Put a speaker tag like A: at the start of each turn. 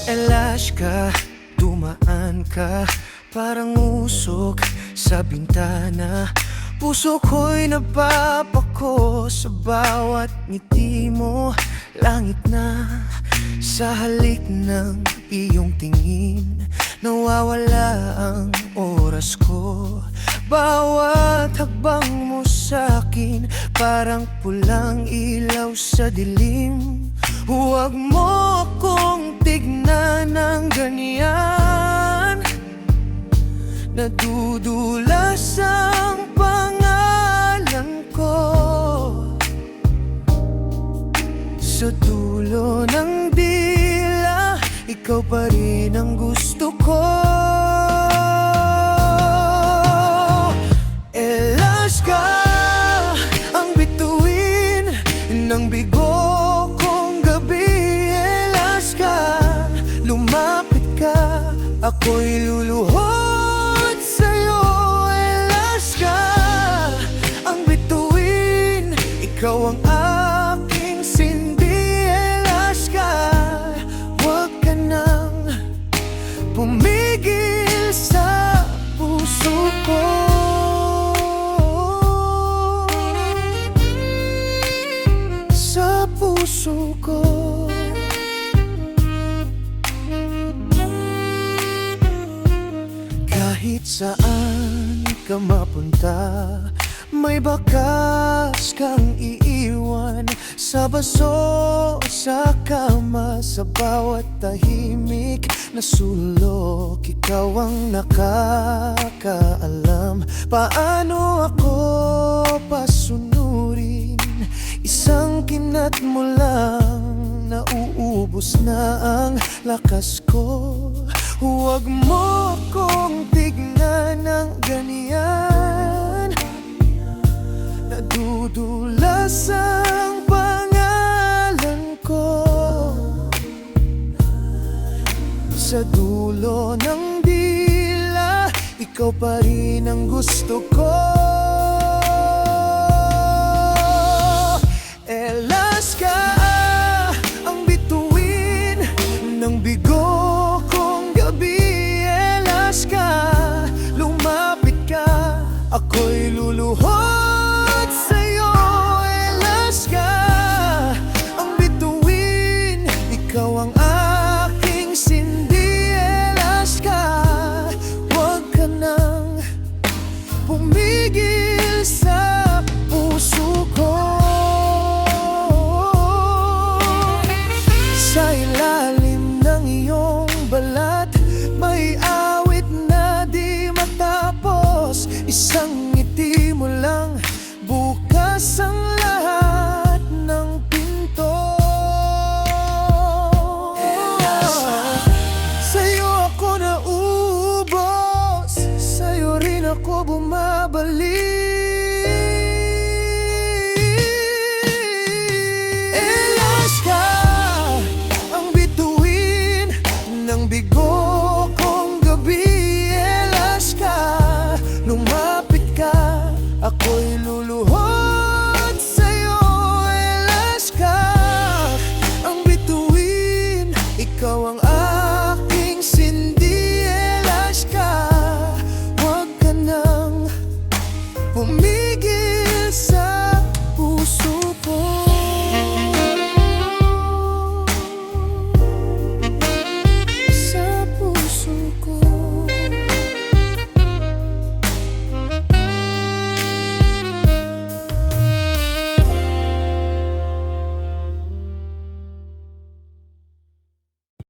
A: Alaska, dumaan ka, parang usok sa bintana. Puso ko'y napapako sa bawat ngiti mo. Langit na sa halik ng iyong tingin, nawawala ang oras ko. Bawat hakbang mo sa'kin, parang pulang ilaw sa dilim. Huwag mo akong tignan ng ganyan, nadudulas ang pangalan ko. Sa dulo ng dila, ikaw pa rin ang gusto ko. Alaska, ang bituin ng bigo kong gabi. Alaska, lumapit ka, ako'y luluhod sa'yo. Alaska, ang bituin, ikaw ang aking sindi. Alaska, huwag ka nang pumigil sa puso ko. Sa puso ko. Kahit saan ka mapunta, may bakas kang iiwan. Sa baso, sa kama, sa bawat tahimik na sulok, ikaw ang nakakaalam paano ako pasunurin. Isang kinat mo lang, nauubos na ang lakas ko. Huwag mo akong tignan ng ganyan, nadudulas ang pangalan ko. Sa dulo ng dila, ikaw pa rin ang gusto ko. Alaska, ang bituin ng bigo kong gabi. Alaska, lumapit ka, ako'y luluhod sa'yo. Alaska, ang bituin, ikaw ang aking sindi. Alaska, huwag ka nang pumigil sa puso ko. Sa ilalim ng iyong balat, may awit na di matapos. Isang ngiti mo lang, bukas ang lahat ng pinto. Sa'yo ako naubos, sa'yo rin ako bumabalik. Alaska, ang bituin ng bigo kong gabi. Alaska, lumapit ka, ako'y luluhod sa'yo. Alaska, ang bituin, ikaw ang aking sindi. Alaska, huwag ka nang pumigil